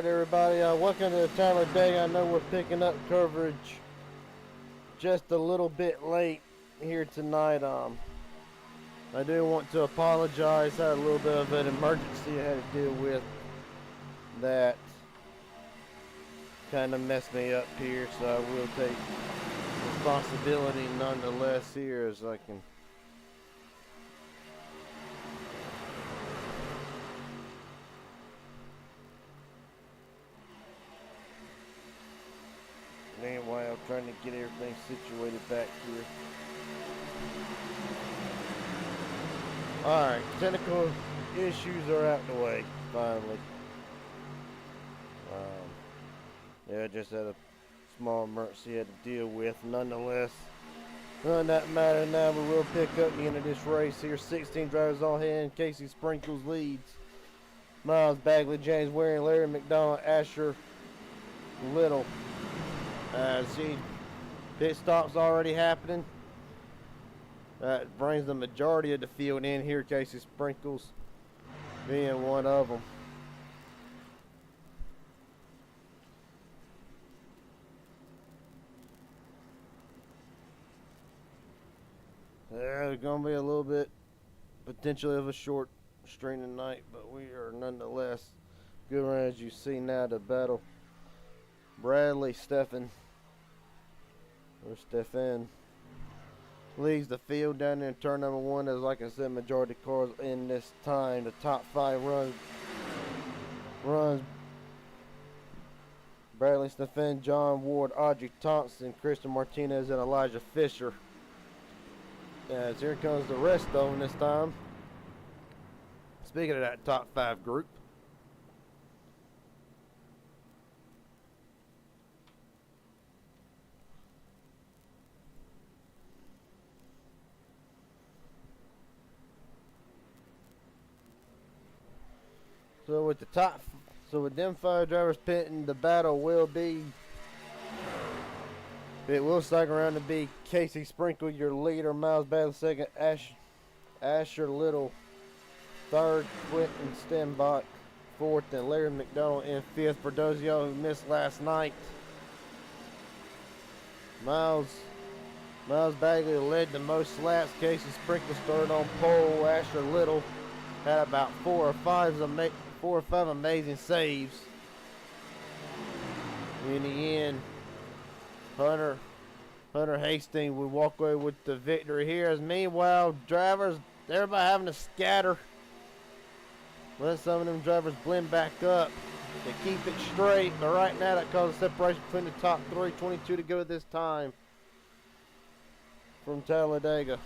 Alright everybody, welcome to the Talladega. I know we're picking up coverage just a little bit late here tonight. I do want to apologize. I had a little bit of an emergency I had to deal with that kind of messed me up here, so I will take responsibility nonetheless here as I can. Anyway, I'm trying to get everything situated back here. Alright, technical issues are out the way, finally. Yeah, I just had a small emergency I had to deal with. Nonetheless, none of that matter now, but we'll pick up the end of this race here. 16 drivers on hand. Casey Sprinkles leads. Miles Bagley, James Waring, Larry McDonald, Asher Little. See, pit stops already happening. That brings the majority of the field in here. Casey Sprinkles being one of them. There's going to be a little bit potentially of a short string tonight, but we are nonetheless good run as you see now to battle. Bradley Stephan leads the field down there in turn number one. As like I said, majority of cars in this time. The top five runs Bradley Stephan, John Ward, Audrey Thompson, Christian Martinez, and Elijah Fisher. As here comes the rest of them this time. Speaking of that top five group, so with them five drivers pitting, the battle will be. It will cycle around to be Casey Sprinkle, your leader, Miles Bagley second, Asher Little third, Quentin Stenbach fourth, and Larry McDonald in fifth. For those of y'all who missed last night, Miles Bagley led the most laps. Casey Sprinkle started on pole. Asher Little had about four or five amazing saves. In the end, Hunter Hastings would walk away with the victory here. As meanwhile, drivers, everybody having to scatter. Let some of them drivers blend back up to keep it straight. But right now, that causes separation between the top three. 22 to go at this time from Talladega.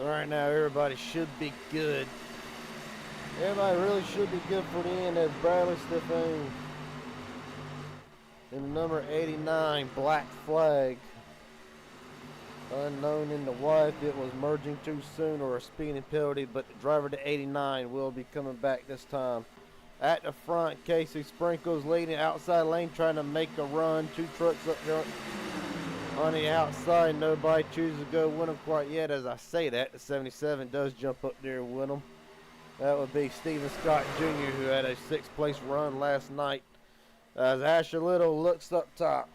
Right now, everybody should be good. Everybody really should be good for the end as Bradley Stephan in the number 89 black flag. Unknown in the white, it was merging too soon or a speeding penalty, but the driver to 89 will be coming back this time. At the front, Casey Sprinkles leading outside lane, trying to make a run. Two trucks up there on the outside. Nobody chooses to go with them quite yet. As I say that, the 77 does jump up there with them. That would be Stephen Scott Jr., who had a sixth place run last night. As Asher Little looks up top.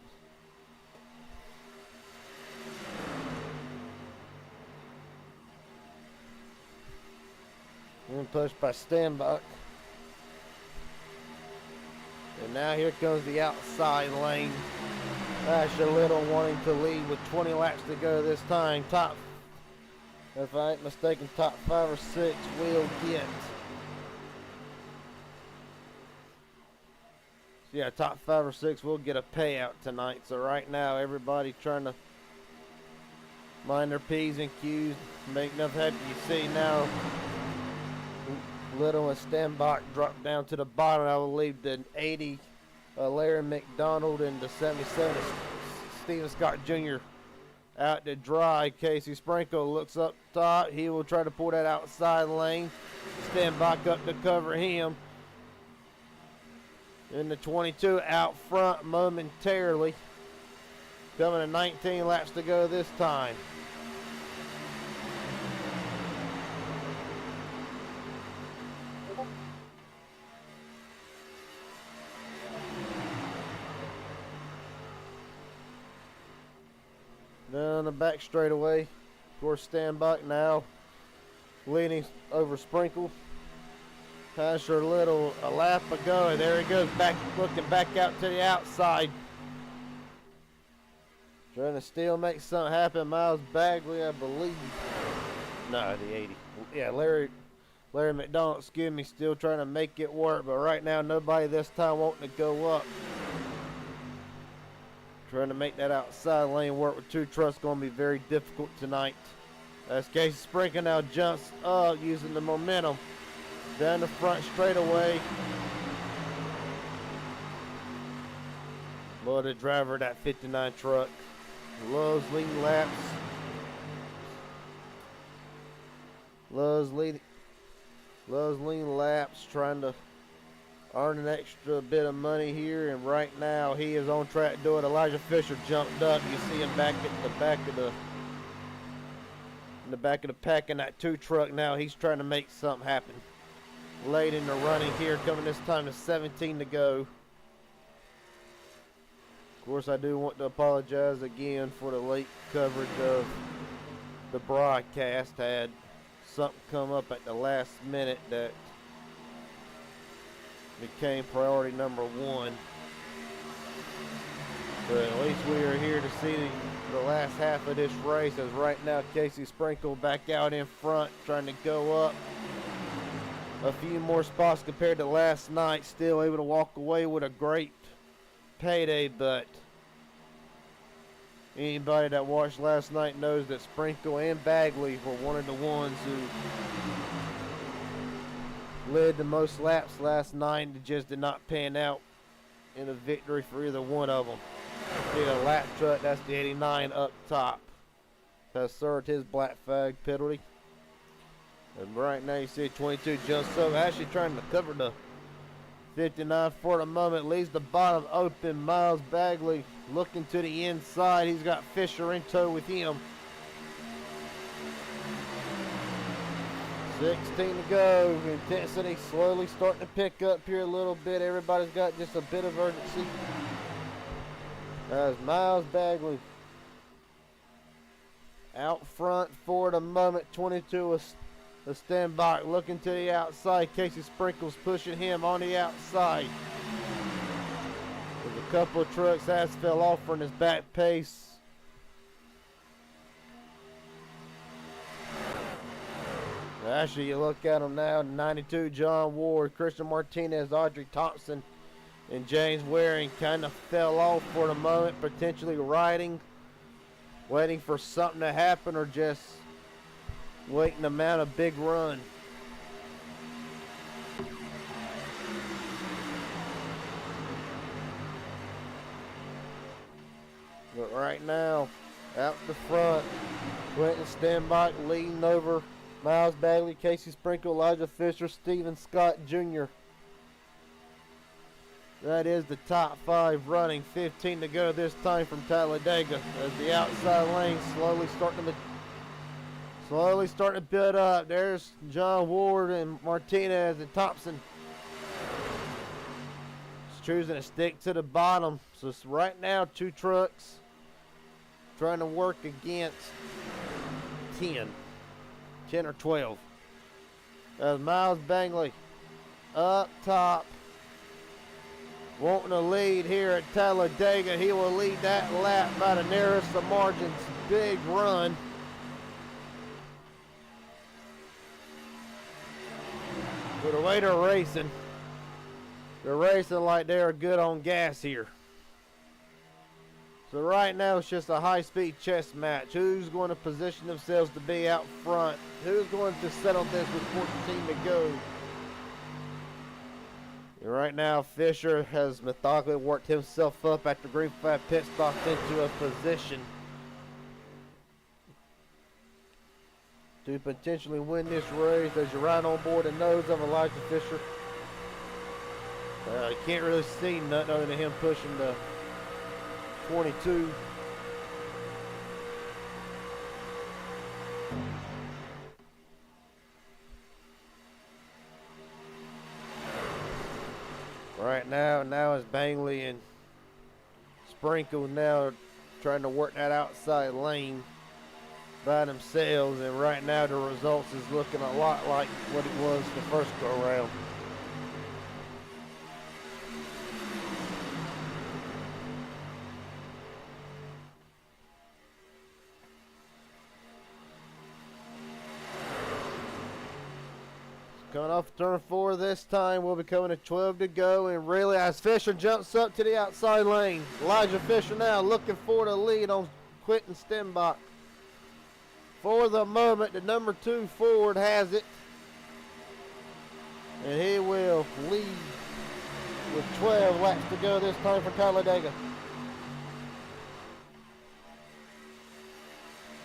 And pushed by Stenbach. And now here comes the outside lane. Asher Little wanting to lead with 20 laps to go this time. Top, if I ain't mistaken, top 5 or 6 will get. So yeah, top 5 or 6 will get a payout tonight. So right now, everybody trying to mind their P's and Q's, make enough happy. You see now, Little and Stenbach drop down to the bottom. I believe the 80. Larry McDonald and the 77, Stephen Scott Jr. out to dry. Casey Sprinkle looks up top. He will try to pull that outside lane. Stand back up to cover him. In the 22 out front momentarily. Coming to 19 laps to go this time. Down the back straightaway. Of course, stand back now. Leaning over Sprinkle. Passed her a lap ago, and there he goes back, looking back out to the outside. Trying to still make something happen. Miles Bagley, I believe. No, the 80. Yeah, Larry McDonald, excuse me, still trying to make it work, but right now nobody this time wanting to go up. Trying to make that outside lane work with two trucks going to be very difficult tonight. As Casey Sprinkle now jumps up using the momentum. Down the front straightaway. Boy, the driver of that 59 truck loves leading laps. Loves leading laps, trying to earn an extra bit of money here, and right now he is on track to do it. Elijah Fisher jumped up. You see him back at the back of the pack in that 2 truck now. He's trying to make something happen. Late in the running here, coming this time to 17 to go. Of course, I do want to apologize again for the late coverage of the broadcast. I had something come up at the last minute that became priority number 1. But at least we are here to see the last half of this race, as right now Casey Sprinkle back out in front trying to go up a few more spots compared to last night. Still able to walk away with a great payday, but anybody that watched last night knows that Sprinkle and Bagley were one of the ones who led the most laps last night. It just did not pan out in a victory for either one of them. See the lap truck, that's the 89 up top, has served his black flag penalty. And right now you see 22 jumps up, actually trying to cover the 59 for the moment. Leaves the bottom open. Miles Bagley looking to the inside. He's got Fisher in tow with him. 16 to go. Intensity slowly starting to pick up here a little bit. Everybody's got just a bit of urgency. As Miles Bagley out front for the moment. 22 is a stand back, looking to the outside. Casey Sprinkle's pushing him on the outside. There's a couple of trucks has fell off from his back pace. Actually, you look at them now, 92 John Ward, Christian Martinez, Audrey Thompson, and James Waring kind of fell off for the moment, potentially riding, waiting for something to happen, or just waiting to mount a big run. But right now, out the front, Quentin Stanbach leading over Miles Bagley, Casey Sprinkle, Elijah Fisher, Stephen Scott Jr. That is the top 5 running. 15 to go this time from Talladega, as the outside lane slowly starting to build up. There's John Ward and Martinez and Thompson. Just choosing to stick to the bottom. So right now, 2 trucks trying to work against 10 or 12. As Miles Bagley up top, wanting to lead here at Talladega. He will lead that lap by the narrowest of margins. Big run. But the way they're racing like they're good on gas here. So right now it's just a high-speed chess match. Who's going to position themselves to be out front? Who's going to settle this with 14 to go? And right now Fisher has methodically worked himself up after green flag pit stop into a position to potentially win this race, as you're right on board the nose of Elijah Fisher. You can't really see nothing other than him pushing the 22. Right now it's Bangley and Sprinkle now trying to work that outside lane by themselves, and right now the results is looking a lot like what it was the first go around. Coming off turn 4 this time, we'll be coming to 12 to go, and really as Fisher jumps up to the outside lane. Elijah Fisher now looking for the lead on Quentin Stenbach. For the moment, the number 2 Ford has it, and he will lead with 12 laps to go this time for Talladega.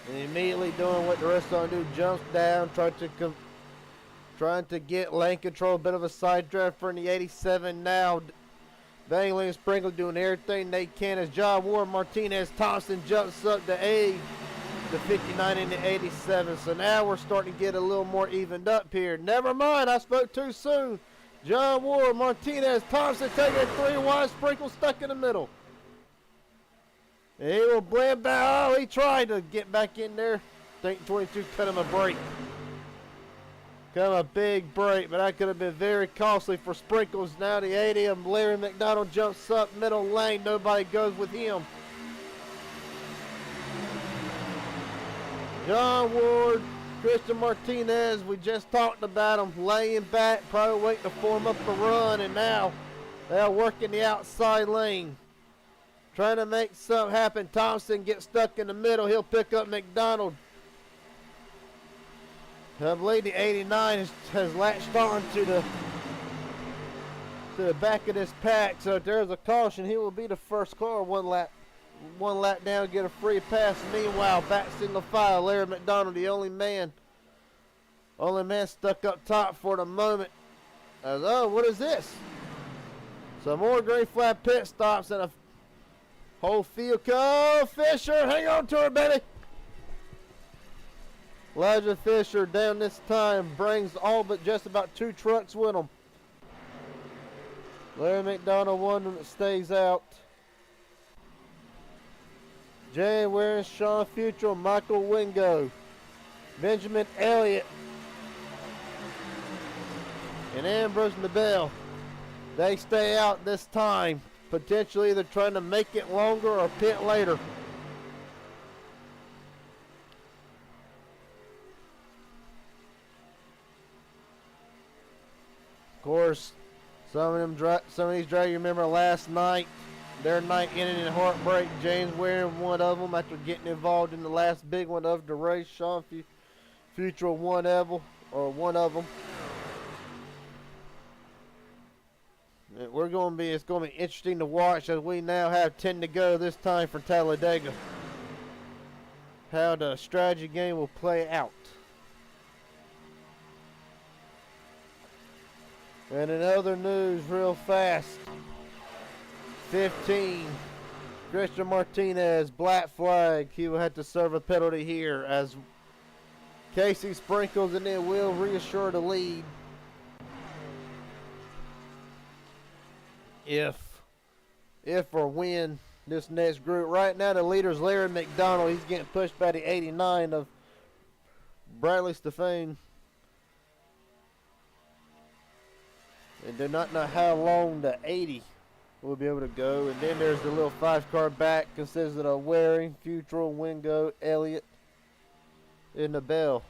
And immediately doing what the rest of them do, jumps down, trying to get lane control, a bit of a side drive for the 87 now. Bangley and Sprinkle doing everything they can as John Warren Martinez Thompson jumps up to aid the 59 and the 87. So now we're starting to get a little more evened up here. Never mind, I spoke too soon. John Warren Martinez Thompson taking it 3 wide, Sprinkle stuck in the middle. And he will blend back. Oh, he tried to get back in there. I think 22 cut him a break. Come a big break, but that could have been very costly for Sprinkles. Now the 80 of Larry McDonald jumps up middle lane. Nobody goes with him. John Ward, Christian Martinez, we just talked about him, laying back, probably waiting to form up a run, and now they're working the outside lane. Trying to make something happen. Thompson gets stuck in the middle. He'll pick up McDonald. I believe the 89 has latched on to the back of this pack, so if there's a caution, he will be the first car one lap down, get a free pass. Meanwhile, back single file, Larry McDonald, the only man stuck up top for the moment. Oh, what is this? Some more green flag pit stops and a whole field. Oh, Fisher, hang on to her, baby. Elijah Fisher down this time, brings all but just about 2 trucks with him. Larry McDonald, one that stays out. Jay Waring, Sean Futrell, Michael Wingo, Benjamin Elliott, and Ambrose Nabel. They stay out this time, potentially either trying to make it longer or pit later. Of course, some of these drivers, you remember last night, their night ended in heartbreak. James Waring, one of them, after getting involved in the last big one of the race. Sean Futrell, one of them. It's going to be interesting to watch as we now have 10 to go this time for Talladega. How the strategy game will play out. And in other news, real fast, 15, Christian Martinez, black flag. He will have to serve a penalty here as Casey Sprinkles, and then will reassure the lead. If or when this next group. Right now the leader is Larry McDonald. He's getting pushed by the 89 of Bradley Stefan. And do not know how long the 80 will be able to go. And then there's the little 5-car back, consisting of Waring, Futrell, Wingo, Elliott, and the Bell.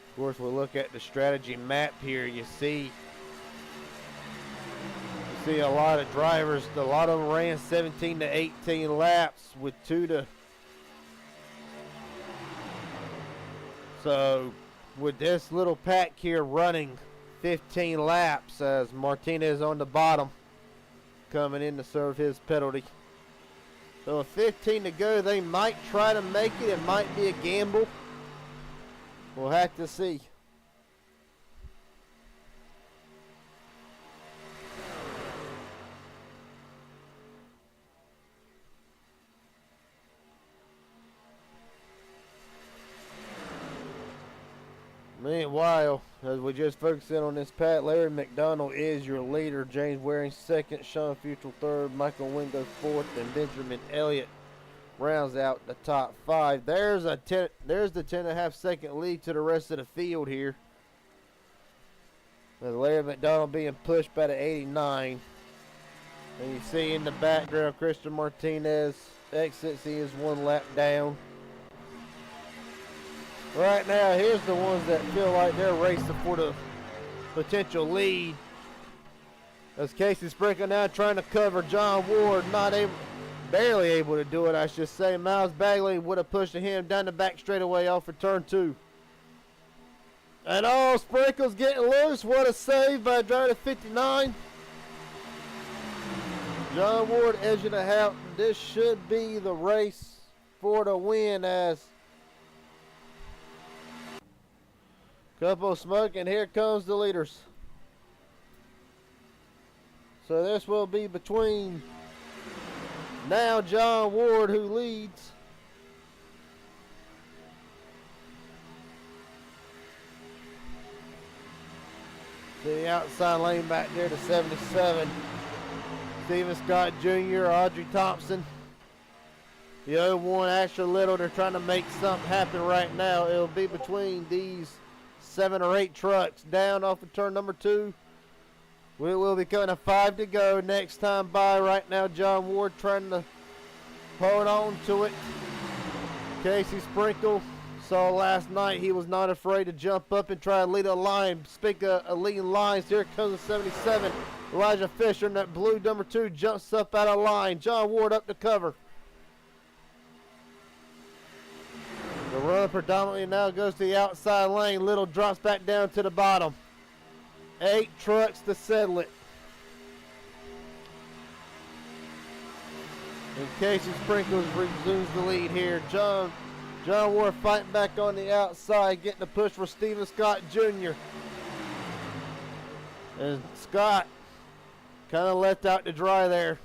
Of course, we'll look at the strategy map here. You see a lot of drivers. A lot of them ran 17 to 18 laps with 2 to. So with this little pack here running 15 laps, as Martinez on the bottom coming in to serve his penalty. So with 15 to go, they might try to make it. It might be a gamble. We'll have to see. Meanwhile, as we just focus in on this Pat, Larry McDonald is your leader. James Waring second, Sean Futrell third, Michael Wingo fourth, and Benjamin Elliott rounds out the top five. There's the 10.5 second lead to the rest of the field here. With Larry McDonald being pushed by the 89. And you see in the background Christian Martinez exits. He is one lap down. Right now, here's the ones that feel like they're racing for the potential lead. As Casey Sprinkle now trying to cover John Ward, barely able to do it, I should say. Miles Bagley would have pushed him down the back straightaway off of turn 2. And oh, Sprinkle's getting loose. What a save by driver 59. John Ward edging it out. This should be the race for the win as couple smoke, and here comes the leaders. So this will be between now John Ward, who leads. The outside lane back there to 77. Stephen Scott Jr., Audrey Thompson. The 01 Asher Little, they're trying to make something happen right now. It'll be between these 7 or 8 trucks down off of turn number 2. We will be coming to 5 to go. Next time by right now, John Ward trying to hold on to it. Casey Sprinkle saw last night he was not afraid to jump up and try to lead a line. Speak of leading lines, here comes the 77. Elijah Fisher in that blue number 2 jumps up out of line. John Ward up to cover. The run predominantly now goes to the outside lane. Little drops back down to the bottom. 8 trucks to settle it. And Casey Sprinkles resumes the lead here. John Ward fighting back on the outside, getting the push for Stephen Scott Jr. And Scott kind of left out to dry there.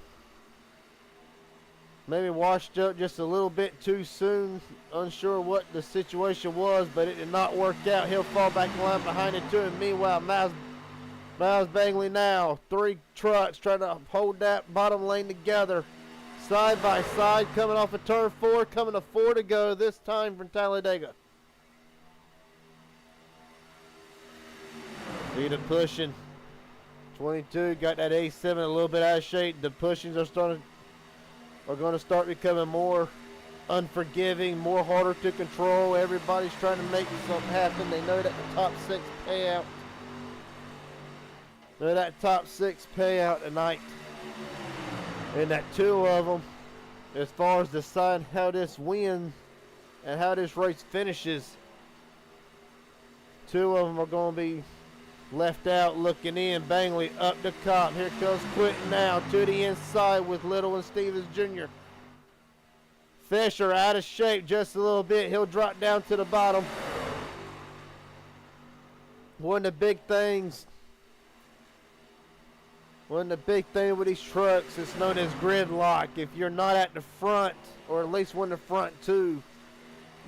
Maybe washed up just a little bit too soon. Unsure what the situation was, but it did not work out. He'll fall back in line behind it too. And meanwhile, Miles Bagley now. 3 trucks trying to hold that bottom lane together. Side by side, coming off of turn 4, coming to 4 to go this time from Talladega. See the pushing. 22 got that A7 a little bit out of shape. The pushings are going to start becoming more unforgiving, more harder to control. Everybody's trying to make something happen. They know that the top 6 payout. Know that top 6 payout tonight. And that 2 of them, as far as deciding how this wins and how this race finishes, 2 of them are going to be left out looking in. Bagley up the top. Here comes Quentin now to the inside with Little and Stevens Jr. Fisher out of shape just a little bit. He'll drop down to the bottom. One of the big things with these trucks is known as gridlock. If you're not at the front, or at least one of the front 2,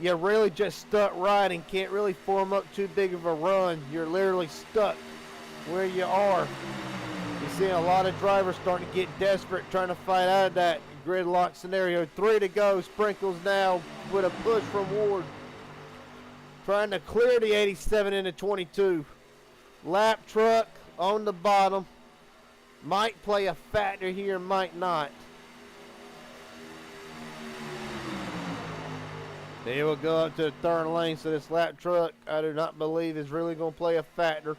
you're really just stuck right and can't really form up too big of a run. You're literally stuck where you are. You're seeing a lot of drivers starting to get desperate, trying to fight out of that gridlock scenario. 3 to go. Sprinkles now with a push from Ward, trying to clear the 87 into 22. Lap truck on the bottom. Might play a factor here, might not. They will go up to the 3rd lane, so this lap truck, I do not believe, is really going to play a factor.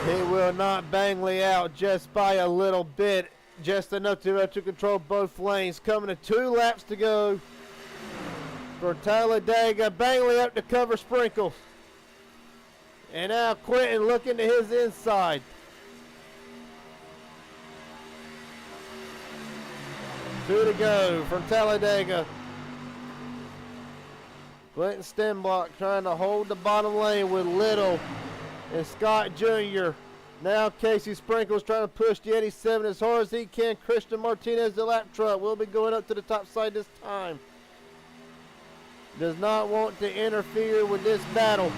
He will not Bagley out just by a little bit, just enough to control both lanes. Coming to 2 laps to go for Talladega. Bagley up to cover Sprinkles. And now Quentin looking to his inside. Two to go from Talladega. Clinton Stenblock trying to hold the bottom lane with Little and Scott Jr. Now Casey Sprinkles trying to push the 87 as hard as he can. Christian Martinez, the lap truck, will be going up to the top side this time. Does not want to interfere with this battle.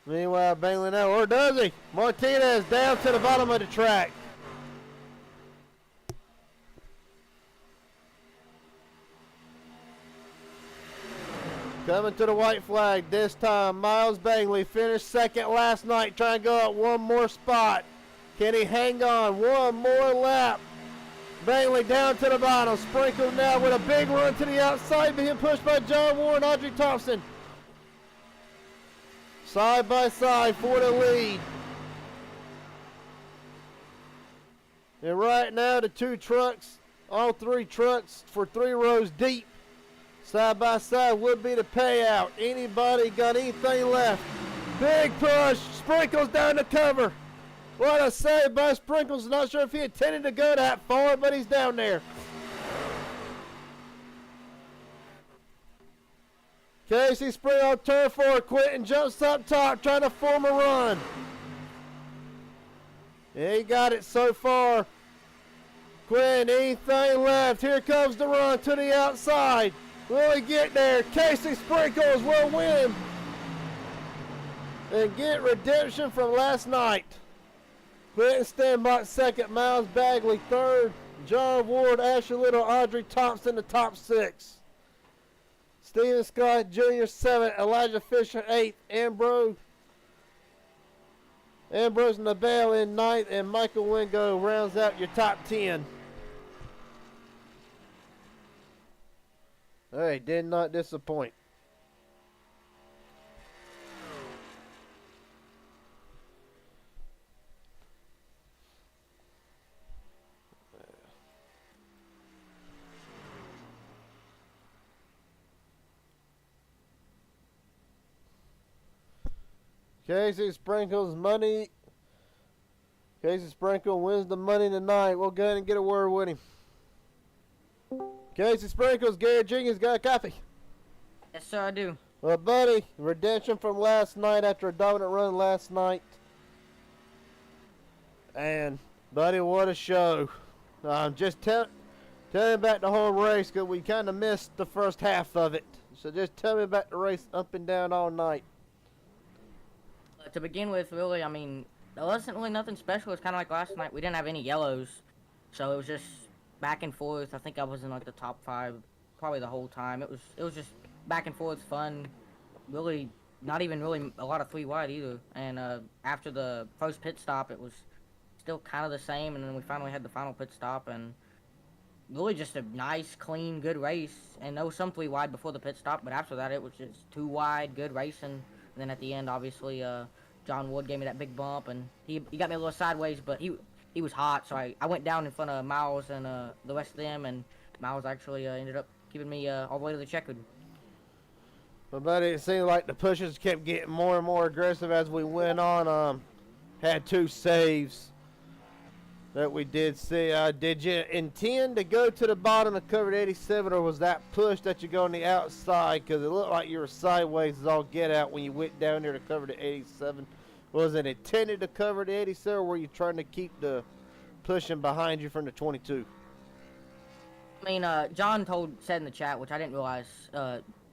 Meanwhile, Bailey now, or does he? Martinez down to the bottom of the track. Coming to the white flag this time, Miles Bagley finished second last night, trying to go up one more spot. Can he hang on? One more lap. Bagley down to the bottom. Sprinkle now with a big run to the outside, being pushed by John Ward and Audrey Thompson. Side by side for the lead. And right now the two trucks, all three trucks for 3 rows deep. Side by side would be the payout. Anybody got anything left? Big push. Sprinkles down the cover. What a save by Sprinkles. Not sure if he intended to go that far, but he's down there. Casey Sprinkles on turn 4. Quentin jumps up top trying to form a run. Yeah, he got it so far. Quentin, anything left? Here comes the run to the outside. Will he get there? Casey Sprinkles will win and get redemption from last night. Clinton Stenbach second, Miles Bagley third, John Ward, Ashley Little, Audrey Thompson the top 6. Stephen Scott Jr. 7th, Elijah Fisher 8th, Ambrose Nabel in 9th, and Michael Wingo rounds out your top 10. Hey, did not disappoint. Casey Sprinkles money. Casey Sprinkle wins the money tonight. We'll go ahead and get a word with him. Casey Sprinkles, Gary Jenkins got a copy. Yes, sir, I do. Well, buddy, redemption from last night after a dominant run last night. And, buddy, what a show. Just tell me about the whole race, because we kind of missed the first half of it. So just tell me about the race up and down all night. To begin with, really, I mean, there wasn't really nothing special. It's kind of like last night. We didn't have any yellows, so it was just back and forth. I think I was in like the top 5 probably the whole time. It was just back and forth fun. Really, not even really a lot of 3 wide either. And after the first pit stop, it was still kind of the same. And then we finally had the final pit stop, and really just a nice, clean, good race. And there was some 3 wide before the pit stop, but after that, it was just 2 wide, good racing. And then at the end, obviously, John Wood gave me that big bump, and he got me a little sideways, but he was hot, so I went down in front of Miles and the rest of them, and Miles actually ended up keeping me all the way to the checkered. Well, buddy, it seemed like the pushes kept getting more and more aggressive as we went on. Had 2 saves that we did see. Did you intend to go to the bottom of covered 87, or was that push that you go on the outside? Because it looked like you were sideways as all get out when you went down there to cover the 87. Was it intended to cover the 87, or were you trying to keep the pushing behind you from the 22? I mean, John said in the chat, which I didn't realize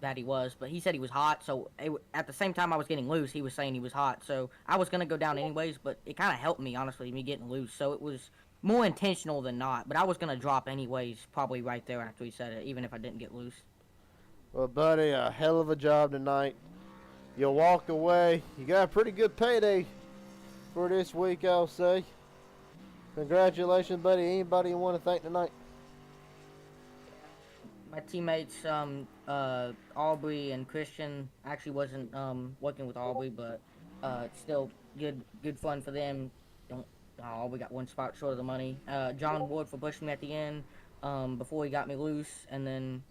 that he was, but he said he was hot, so at the same time I was getting loose, he was saying he was hot, so I was going to go down anyways, but it kind of helped me, honestly, me getting loose, so it was more intentional than not, but I was going to drop anyways, probably right there after he said it, even if I didn't get loose. Well, buddy, a hell of a job tonight. You'll walk away. You got a pretty good payday for this week, I'll say. Congratulations, buddy. Anybody you want to thank tonight? My teammates, Aubrey and Christian, actually wasn't working with Aubrey, but still good fun for them. Aubrey got 1 spot short of the money. John Ward for pushing me at the end before he got me loose, and then,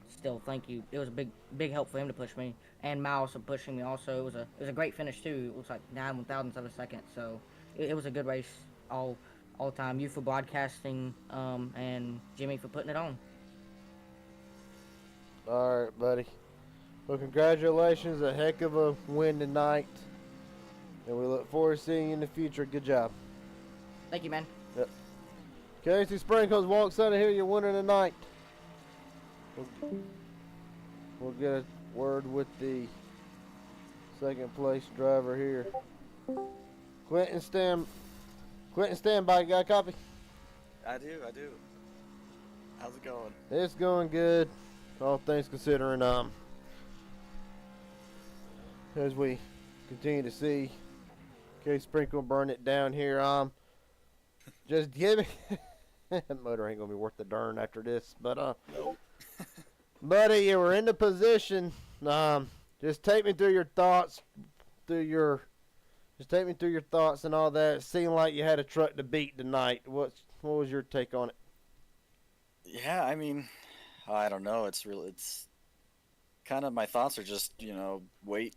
still, thank you. It was a big help for him to push me, and Miles for pushing me also. It was a great finish too. It was like 9/1000 of a second, so it was a good race all time. You for broadcasting, and Jimmy for putting it on. All right, buddy. Well, congratulations. A heck of a win tonight. And we look forward to seeing you in the future. Good job. Thank you, man. Yep. Casey Sprinkles walks out of here. You're winning tonight. We'll get a word with the second place driver here. Quentin, stand by. You got a copy? I do. How's it going? It's going good, all things considering. As we continue to see Casey Sprinkle burn it down here. Just give me. That motor ain't gonna be worth the darn after this, but Nope. buddy, you were in the position. Just take me through your thoughts, just take me through your thoughts and all that. It seemed like you had a truck to beat tonight. What was your take on it? Yeah, I mean, I don't know. It's kind of my thoughts are just wait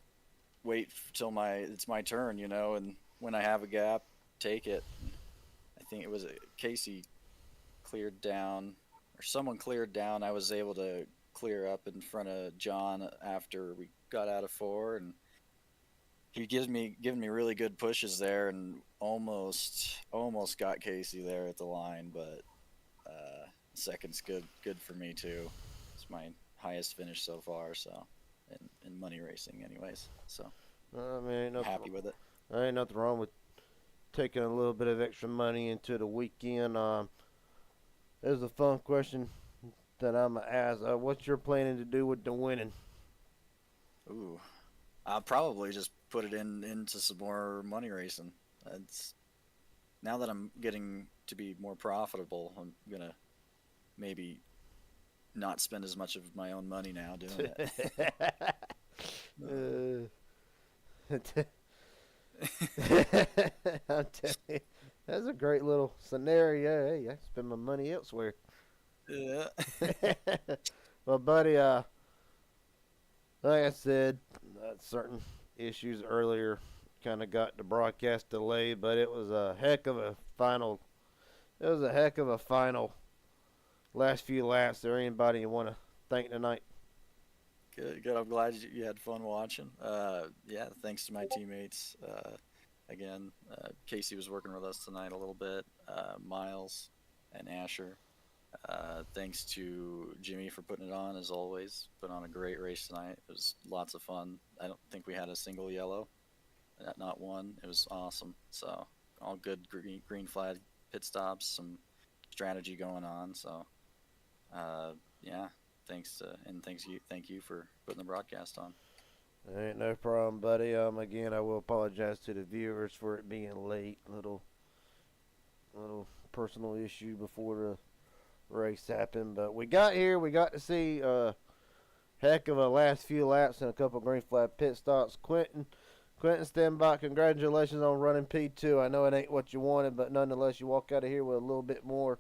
till it's my turn, and when I have a gap, take it. I think it was Casey cleared down, or someone cleared down. I was able to clear up in front of John after we got out of 4, and he giving me really good pushes there, and almost got Casey there at the line, but second's good for me too. It's my highest finish so far, so in money racing, anyways. So I mean, I'm happy with it. There ain't nothing wrong with taking a little bit of extra money into the weekend. There's a fun question that I'm gonna ask. What you're planning to do with the winning? Ooh, I'll probably just put it into some more money racing. It's now that I'm getting to be more profitable, I'm gonna maybe not spend as much of my own money now doing it. I'm telling you, that's a great little scenario. Hey, I spend my money elsewhere. Yeah. Well, buddy, like I said, certain issues earlier kind of got the broadcast delayed, but it was a heck of a final. It was a heck of a final. Last few laps. Is there anybody you want to thank tonight? Good. I'm glad you had fun watching. Yeah, thanks to my teammates. Again, Casey was working with us tonight a little bit. Miles and Asher. Thanks to Jimmy for putting it on, as always. Put on a great race tonight. It was lots of fun. I don't think we had a single yellow. Not one. It was awesome. So, all good green flag pit stops, some strategy going on. So, yeah. Thank you for putting the broadcast on. Ain't no problem, buddy. Again, I will apologize to the viewers for it being late. Little personal issue before the race happened, but we got here. We got to see heck of a last few laps and a couple green flag pit stops. Quentin, stand by. Congratulations on running P2. I know it ain't what you wanted, but nonetheless, you walk out of here with a little bit more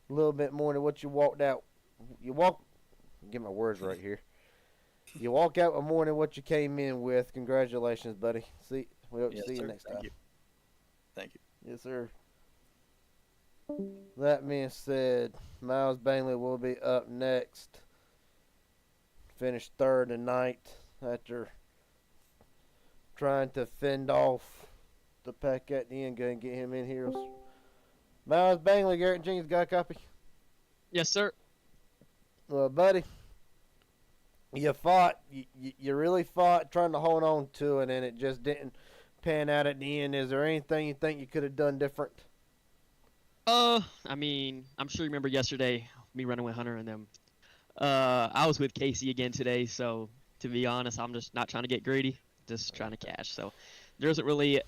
than what you walked out. Get my words right here. You walk out with more than what you came in with. Congratulations, buddy. We hope to see you next time. Thank you. Yes, sir. That being said, Miles Bainley will be up next. Finished third tonight after trying to fend off the pack at the end. Go and get him in here. Miles Bainley, Garrett Jenkins, got a copy? Yes, sir. Well, buddy, you fought. You really fought trying to hold on to it, and it just didn't pan out at the end. Is there anything you think you could have done different? I mean, I'm sure you remember yesterday me running with Hunter and them. I was with Casey again today, so to be honest, I'm just not trying to get greedy, just trying to cash. So there isn't really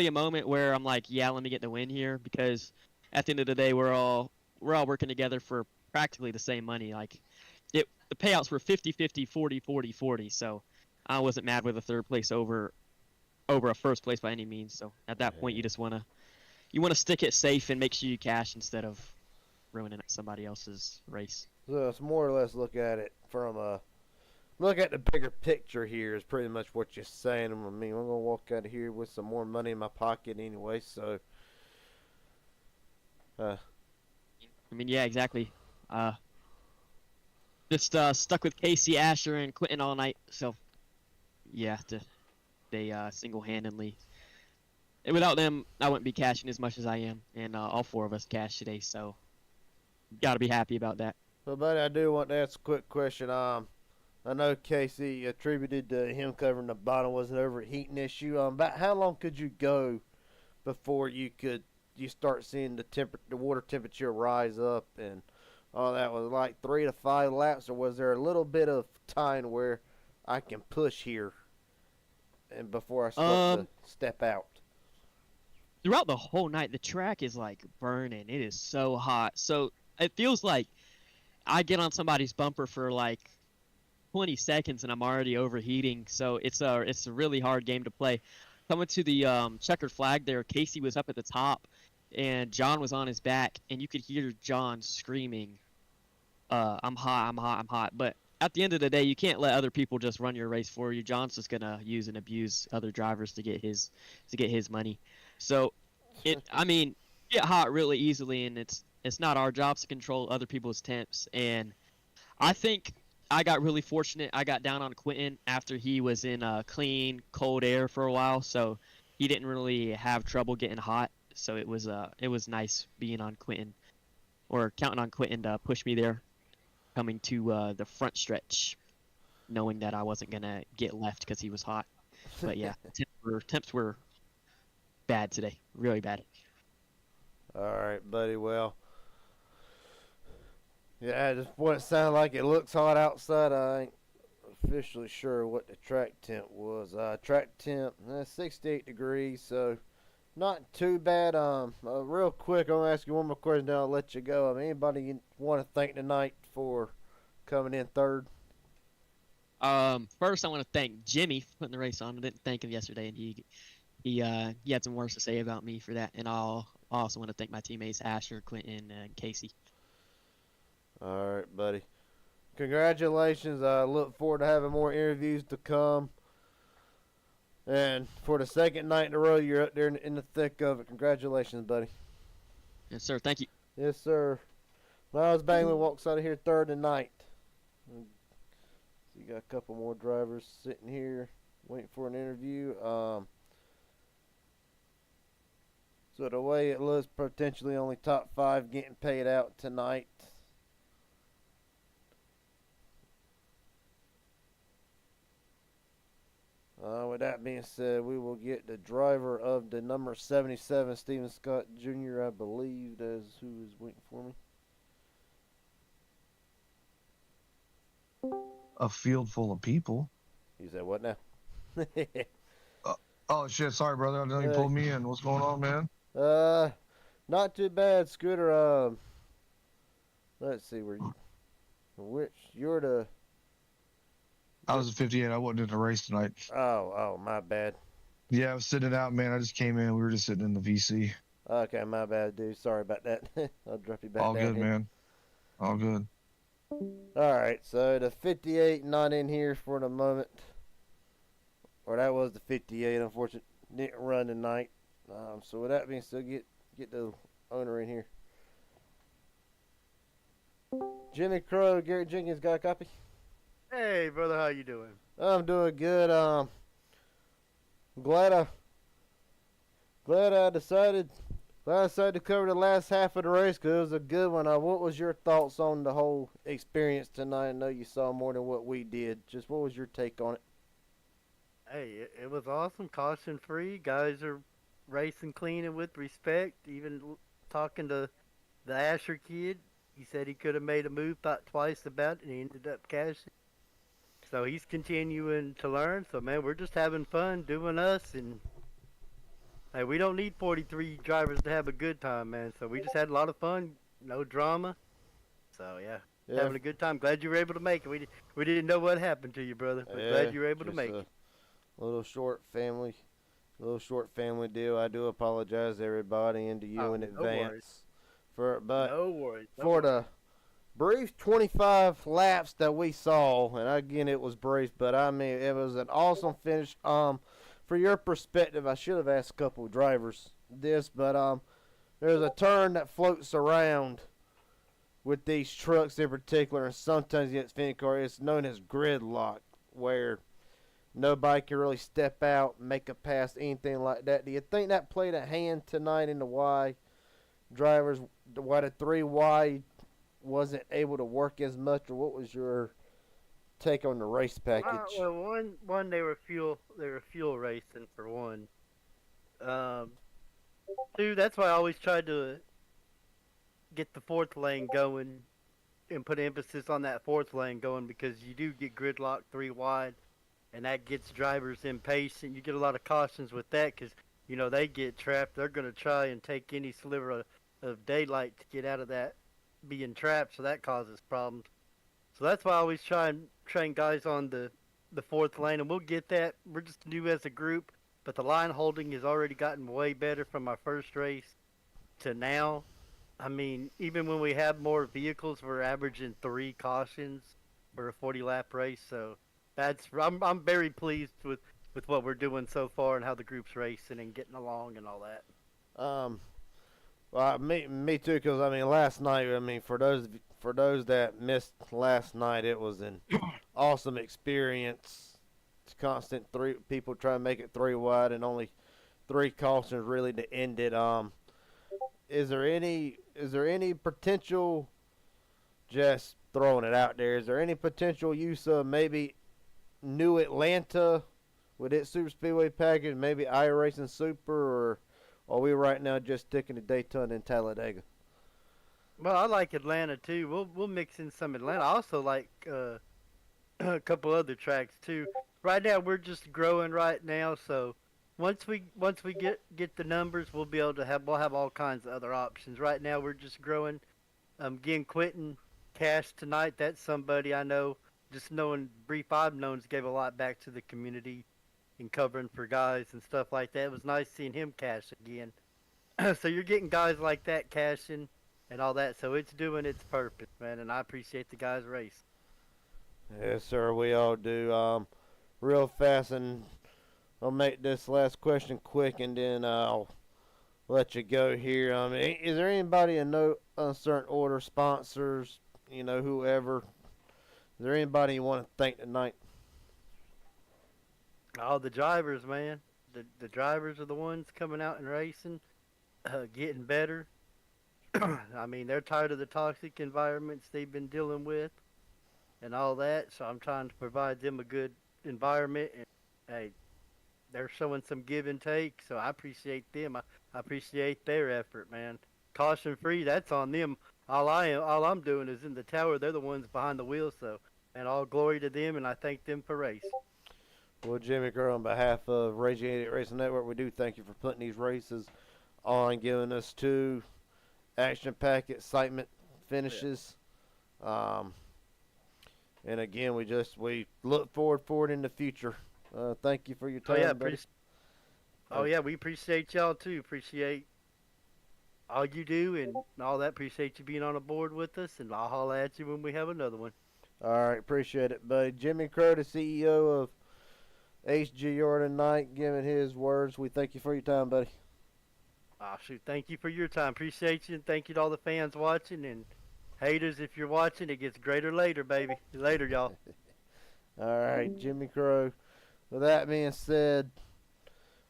a moment where I'm like, yeah, let me get the win here, because at the end of the day, we're all working together for practically the same money. Like the payouts were 50-50, 40-40, 40. So I wasn't mad with a third place over a first place by any means. So at that point, you just want to stick it safe and make sure you cash instead of ruining somebody else's race. So it's more or less look at it from look at the bigger picture here is pretty much what you're saying. I mean, I'm gonna walk out of here with some more money in my pocket anyway, so Uh, I mean, yeah, exactly. Just stuck with Casey, Asher, and Quentin all night. So yeah, they single-handedly. Without them, I wouldn't be cashing as much as I am, and all 4 of us cashed today. So got to be happy about that. so, buddy, I do want to ask a quick question. I know Casey attributed to him covering the bottom was an overheating issue. About how long could you go before you start seeing the water temperature rise up and all that? Was it like 3 to 5 laps, or was there a little bit of time where I can push here and before I start to step out? Throughout the whole night, the track is like burning. It is so hot. So it feels like I get on somebody's bumper for like 20 seconds and I'm already overheating. So it's a really hard game to play. Coming to the checkered flag there, Casey was up at the top and John was on his back, and you could hear John screaming, I'm hot, I'm hot, I'm hot. But at the end of the day, you can't let other people just run your race for you. John's just gonna use and abuse other drivers to get his money. So I mean, get hot really easily, and it's not our jobs to control other people's temps. And I think I got really fortunate. I got down on Quentin after he was in clean, cold air for a while, so he didn't really have trouble getting hot. So it was nice being on Quentin, or counting on Quentin to push me there, coming to the front stretch, knowing that I wasn't gonna get left because he was hot. But yeah, temps were bad today, really bad. All right, buddy. Well, yeah, just what it sounded like. It looks hot outside. I ain't officially sure what the track temp was. Track temp 68 degrees, so not too bad. Real quick, I'm gonna ask you one more question, then I'll let you go. Anybody you want to thank tonight for coming in third? First I want to thank Jimmy for putting the race on. I didn't thank him yesterday, and he had some words to say about me for that. And I'll also want to thank my teammates Asher, Quentin, and Casey. All right, buddy. Congratulations. I look forward to having more interviews to come. And for the second night in a row, you're up there in the thick of it. Congratulations, buddy. Yes, sir. Thank you. Yes, sir. Miles Bangley walks out of here third tonight. So you got a couple more drivers sitting here waiting for an interview. So the way it looks, potentially only top 5 getting paid out tonight. With that being said, we will get the driver of the number 77, Stephen Scott Jr., I believe that is who is waiting for me. A field full of people. You said what now? Oh shit, sorry brother, I know you pulled me in. What's going on, man? Not too bad, Scooter. Let's see, you're the... I was a 58. I wasn't in the race tonight. Oh, my bad. Yeah, I was sitting it out, man. I just came in. We were just sitting in the VC. Okay, my bad, dude. Sorry about that. I'll drop you back All down good, here. man. All good. All right, so the 58 not in here for the moment. Or that was the 58, unfortunately. Didn't run tonight. So with that being said, get the owner in here. Jimmy Crow, Garrett Jenkins, got a copy? Hey, brother, how you doing? I'm doing good. Glad I decided to cover the last half of the race because it was a good one. What was your thoughts on the whole experience tonight? I know you saw more than what we did. Just what was your take on it? Hey, it was awesome, caution free. Guys are racing clean and with respect. Even talking to the Asher kid, he said he could have made a move, thought twice about it, and he ended up cashing. So he's continuing to learn. So, man, we're just having fun doing us. And, hey, we don't need 43 drivers to have a good time, man. So we just had a lot of fun. No drama. So, yeah. Having a good time. Glad you were able to make it. We didn't know what happened to you, brother. But glad you were able to make it. Little short family deal. I do apologize to everybody and to you in advance. No worries. For the brief 25 laps that we saw, and again it was brief, but I mean it was an awesome finish. For your perspective, I should have asked a couple of drivers this, but there's a term that floats around with these trucks in particular, and sometimes against Fendt cars. It's known as gridlock, where nobody can really step out, make a pass, anything like that. Do you think that played a hand tonight in the why why the 3 wide wasn't able to work as much, or what was your take on the race package? Well, one they were fuel racing for one. Two, that's why I always tried to get the fourth lane going and put emphasis on that fourth lane going, because you do get gridlock 3 wide, and that gets drivers impatient. You get a lot of cautions with that because, you know, they get trapped. They're going to try and take any sliver of daylight to get out of that being trapped, so that causes problems. So that's why I always try and train guys on the fourth lane, and we'll get that. We're just new as a group, but the line holding has already gotten way better from my first race to now. I mean, even when we have more vehicles, we're averaging 3 cautions for a 40-lap race. So I'm very pleased with what we're doing so far and how the group's racing and getting along and all that. Well, me too, because I mean, last night, I mean, for those that missed last night, it was an awesome experience. It's constant 3 people trying to make it 3 wide, and only 3 cautions really to end it. Is there any potential, just throwing it out there, is there any potential use of maybe New Atlanta with its super speedway package, maybe iRacing Super, or are we right now just sticking to Daytona and Talladega? Well, I like Atlanta too. We'll mix in some Atlanta. I also like a couple other tracks too. Right now we're just growing right now, so once we get the numbers, we'll have all kinds of other options. Right now we're just growing. Again, Quentin Cash tonight. That's somebody I know. Just knowing brief I've known gave a lot back to the community and covering for guys and stuff like that. It was nice seeing him cash again. So you're getting guys like that cashing and all that. So it's doing its purpose, man. And I appreciate the guys' race. Yes, sir. We all do. Real fast, and I'll make this last question quick, and then I'll let you go here. Is there anybody in no uncertain order, sponsors, whoever? Is there anybody you want to thank tonight? Oh, the drivers, man. The drivers are the ones coming out and racing, getting better. I mean, they're tired of the toxic environments they've been dealing with and all that, so I'm trying to provide them a good environment. And, hey, they're showing some give and take, so I appreciate them. I appreciate their effort, man. Caution free, that's on them. All I'm doing is in the tower. They're the ones behind the wheel, so, and all glory to them, and I thank them for race. Well, Jimmy Kerr, on behalf of Raging Idiot Racing Network, we do thank you for putting these races on, giving us 2 action-packed excitement finishes. Yeah. And again, we look forward in the future. Thank you for your time, buddy. We appreciate y'all too. Appreciate all you do and all that. Appreciate you being on the board with us, and I'll holler at you when we have another one. All right, appreciate it, buddy. Jimmy Crow, the CEO of HGR tonight, giving his words. We thank you for your time, buddy. Oh, shoot. Thank you for your time. Appreciate you, and thank you to all the fans watching, and haters, if you're watching, it gets greater later, baby. Later, y'all. All right, Jimmy Crow. With that being said,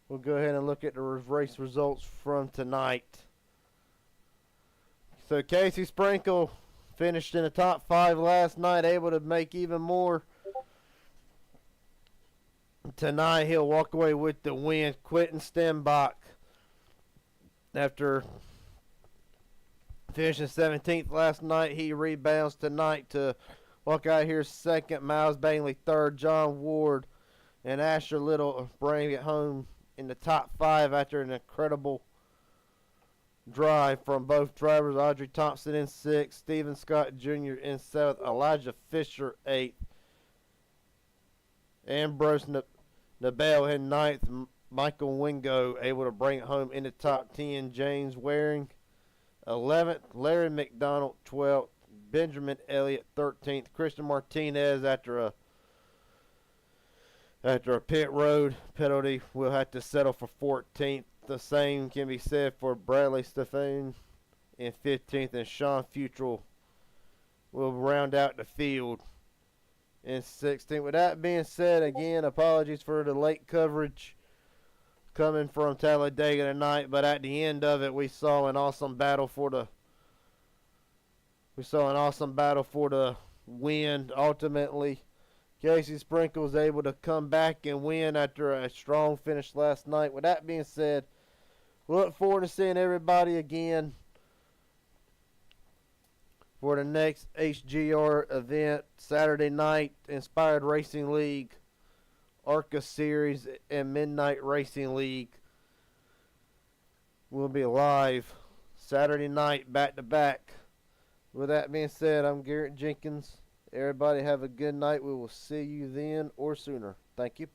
we'll go ahead and look at the race results from tonight. So Casey Sprinkle finished in the top 5 last night, able to make even more. Tonight he'll walk away with the win. Quentin Stenbach, after finishing 17th last night, he rebounds tonight to walk out here second. Miles Bailey third. John Ward and Asher Little bring it home in the top 5 after an incredible drive from both drivers. Audrey Thompson in 6th, Stephen Scott Jr. in 7th, Elijah Fisher 8th, Ambrose Nabel in 9th, Michael Wingo able to bring it home in the top 10, James Waring 11th, Larry McDonald 12th, Benjamin Elliott 13th, Christian Martinez after a pit road penalty will have to settle for 14th. the same can be said for Bradley Stephane in 15th, and Sean Futrell will round out the field in 16th. With that being said, again, apologies for the late coverage coming from Talladega tonight, but at the end of it, we saw an awesome battle for the win. Ultimately, Casey Sprinkle was able to come back and win after a strong finish last night. With that being said, we look forward to seeing everybody again for the next HGR event Saturday night. Inspired Racing League, ARCA Series, and Midnight Racing League will be live Saturday night back to back. With that being said, I'm Garrett Jenkins. Everybody have a good night. We will see you then or sooner. Thank you.